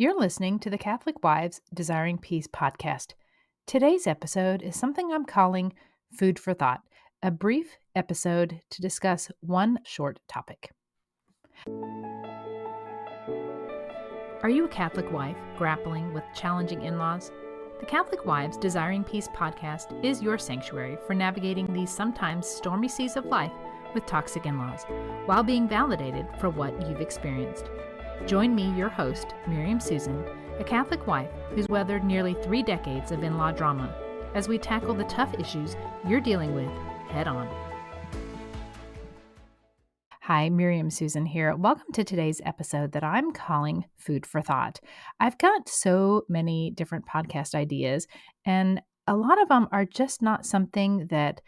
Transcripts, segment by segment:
You're listening to the Catholic Wives Desiring Peace podcast. Today's episode is something I'm calling Food for Thought, a brief episode to discuss one short topic. Are you a Catholic wife grappling with challenging in-laws? The Catholic Wives Desiring Peace podcast is your sanctuary for navigating these sometimes stormy seas of life with toxic in-laws, while being validated for what you've experienced. Join me, your host, Miriam Susan, a Catholic wife who's weathered nearly 3 decades of in-law drama, as we tackle the tough issues you're dealing with head on. Hi, Miriam Susan here. Welcome to today's episode that I'm calling Food for Thought. I've got so many different podcast ideas, and a lot of them are just not something that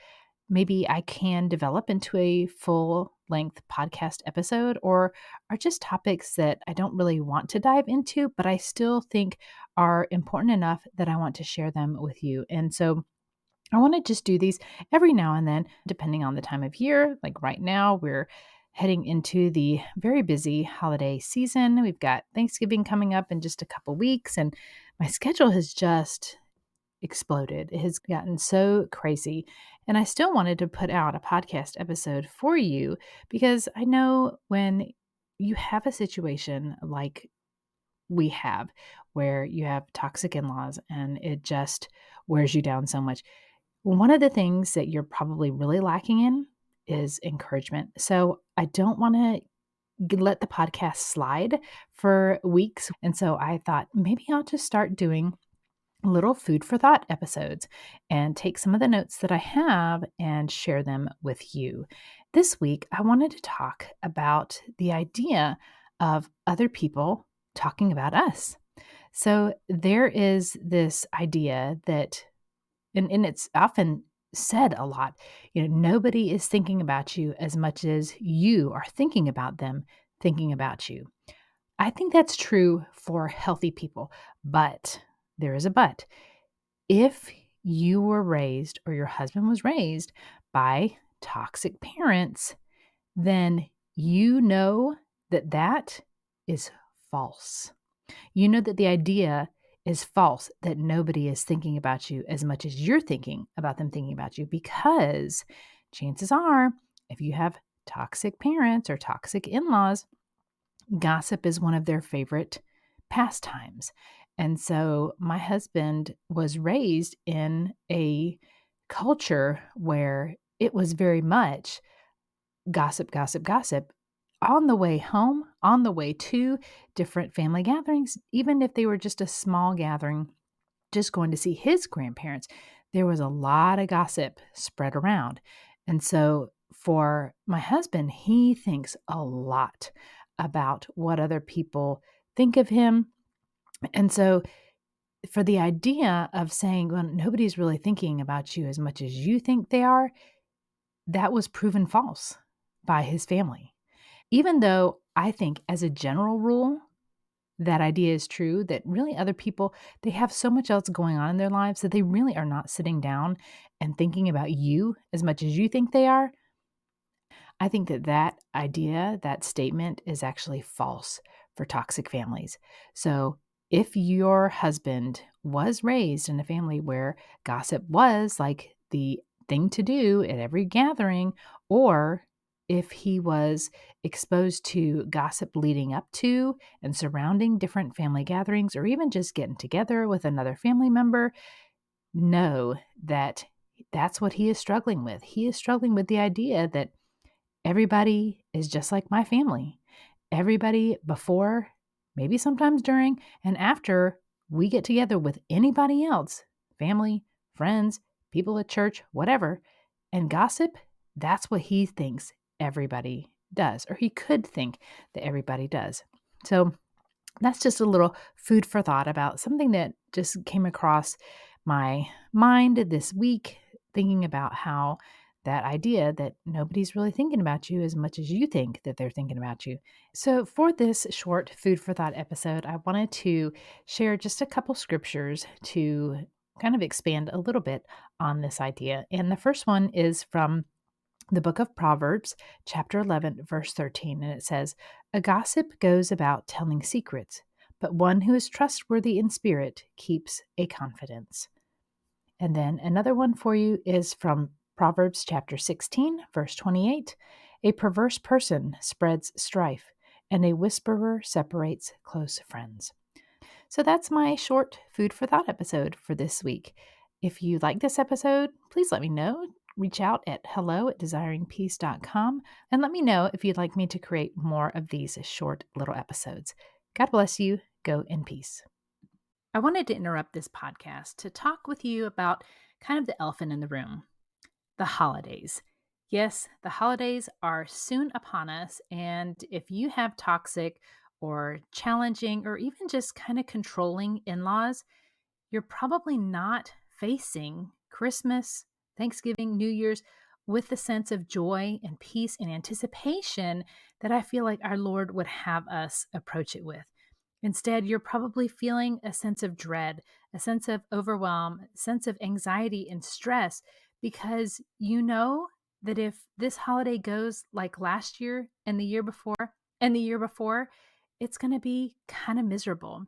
maybe I can develop into a full-length podcast episode, or are just topics that I don't really want to dive into, but I still think are important enough that I want to share them with you. And so I want to just do these every now and then, depending on the time of year. Like right now, we're heading into the very busy holiday season. We've got Thanksgiving coming up in just a couple weeks, and my schedule has just exploded. It has gotten so crazy. And I still wanted to put out a podcast episode for you because I know when you have a situation like we have, where you have toxic in-laws and it just wears you down so much. One of the things that you're probably really lacking in is encouragement. So I don't want to let the podcast slide for weeks. And so I thought maybe I'll just start doing little food for thought episodes and take some of the notes that I have and share them with you. This week, I wanted to talk about the idea of other people talking about us. So there is this idea that, and it's often said a lot, nobody is thinking about you as much as you are thinking about them, thinking about you. I think that's true for healthy people, but there is a but. If you were raised or your husband was raised by toxic parents, then you know that that is false. You know that the idea is false, that nobody is thinking about you as much as you're thinking about them thinking about you, because chances are, if you have toxic parents or toxic in-laws, gossip is one of their favorite pastimes. And so my husband was raised in a culture where it was very much gossip, gossip, gossip on the way home, on the way to different family gatherings, even if they were just a small gathering, just going to see his grandparents. There was a lot of gossip spread around. And so for my husband, he thinks a lot about what other people think of him. And so for the idea of saying, well, nobody's really thinking about you as much as you think they are, that was proven false by his family. Even though I think as a general rule, that idea is true, that really other people, they have so much else going on in their lives that they really are not sitting down and thinking about you as much as you think they are. I think that idea, that statement is actually false for toxic families. So if your husband was raised in a family where gossip was like the thing to do at every gathering, or if he was exposed to gossip leading up to and surrounding different family gatherings, or even just getting together with another family member, know that that's what he is struggling with. He is struggling with the idea that everybody is just like my family. Everybody before, maybe sometimes during, and after we get together with anybody else, family, friends, people at church, whatever, and gossip, that's what he thinks everybody does, or he could think that everybody does. So that's just a little food for thought about something that just came across my mind this week, thinking about how that idea that nobody's really thinking about you as much as you think that they're thinking about you. So for this short food for thought episode, I wanted to share just a couple scriptures to kind of expand a little bit on this idea. And the first one is from the book of Proverbs, chapter 11, verse 13. And it says, "A gossip goes about telling secrets, but one who is trustworthy in spirit keeps a confidence. And then another one for you is from Proverbs chapter 16, verse 28. A perverse person spreads strife, and a whisperer separates close friends. So that's my short food for thought episode for this week. If you like this episode, please let me know. Reach out at hello@desiringpeace.com and let me know if you'd like me to create more of these short little episodes. God bless you. Go in peace. I wanted to interrupt this podcast to talk with you about kind of the elephant in the room, the holidays. Yes, the holidays are soon upon us, and if you have toxic or challenging or even just kind of controlling in-laws, you're probably not facing Christmas, Thanksgiving, New Year's with the sense of joy and peace and anticipation that I feel like our Lord would have us approach it with. Instead, you're probably feeling a sense of dread, a sense of overwhelm, a sense of anxiety and stress because you know that if this holiday goes like last year and the year before, it's going to be kind of miserable.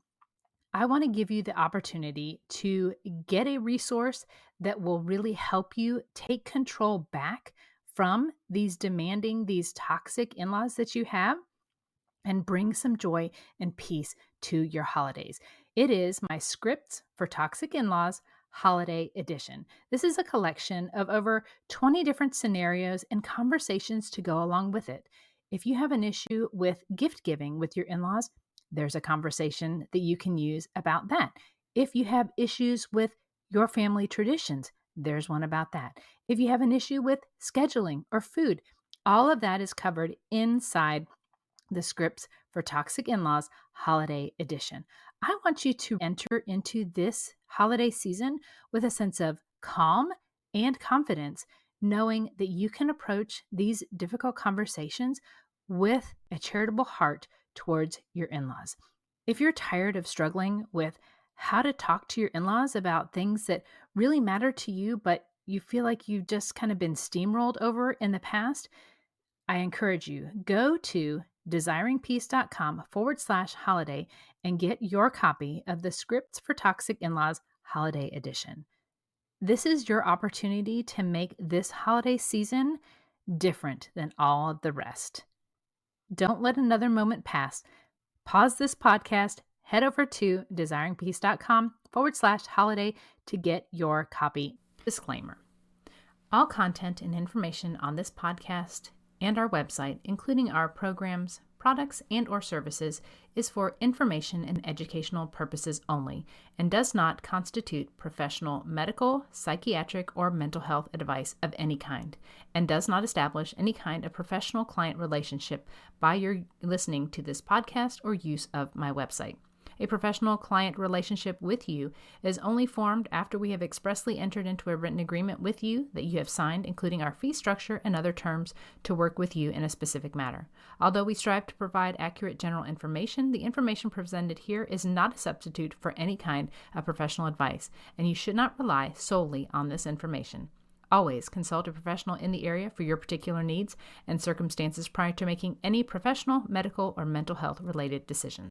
I want to give you the opportunity to get a resource that will really help you take control back from these toxic in-laws that you have and bring some joy and peace to your holidays. It is my Scripts for Toxic In-Laws Holiday Edition. This is a collection of over 20 different scenarios and conversations to go along with it. If you have an issue with gift giving with your in-laws, there's a conversation that you can use about that. If you have issues with your family traditions, there's one about that. If you have an issue with scheduling or food, all of that is covered inside the Scripts for Toxic In-Laws Holiday Edition. I want you to enter into this holiday season with a sense of calm and confidence, knowing that you can approach these difficult conversations with a charitable heart towards your in-laws. If you're tired of struggling with how to talk to your in-laws about things that really matter to you, but you feel like you've just kind of been steamrolled over in the past, I encourage you, go to desiringpeace.com/holiday and get your copy of the Scripts for Toxic In-Laws Holiday Edition. This is your opportunity to make this holiday season different than all of the rest. Don't let another moment pass. Pause this podcast, head over to desiringpeace.com/holiday to get your copy. Disclaimer. All content and information on this podcast and our website, including our programs, products, and or services, is for information and educational purposes only and does not constitute professional medical, psychiatric, or mental health advice of any kind, and does not establish any kind of professional client relationship by your listening to this podcast or use of my website. A professional client relationship with you is only formed after we have expressly entered into a written agreement with you that you have signed, including our fee structure and other terms to work with you in a specific matter. Although we strive to provide accurate general information, the information presented here is not a substitute for any kind of professional advice, and you should not rely solely on this information. Always consult a professional in the area for your particular needs and circumstances prior to making any professional, medical, or mental health related decisions.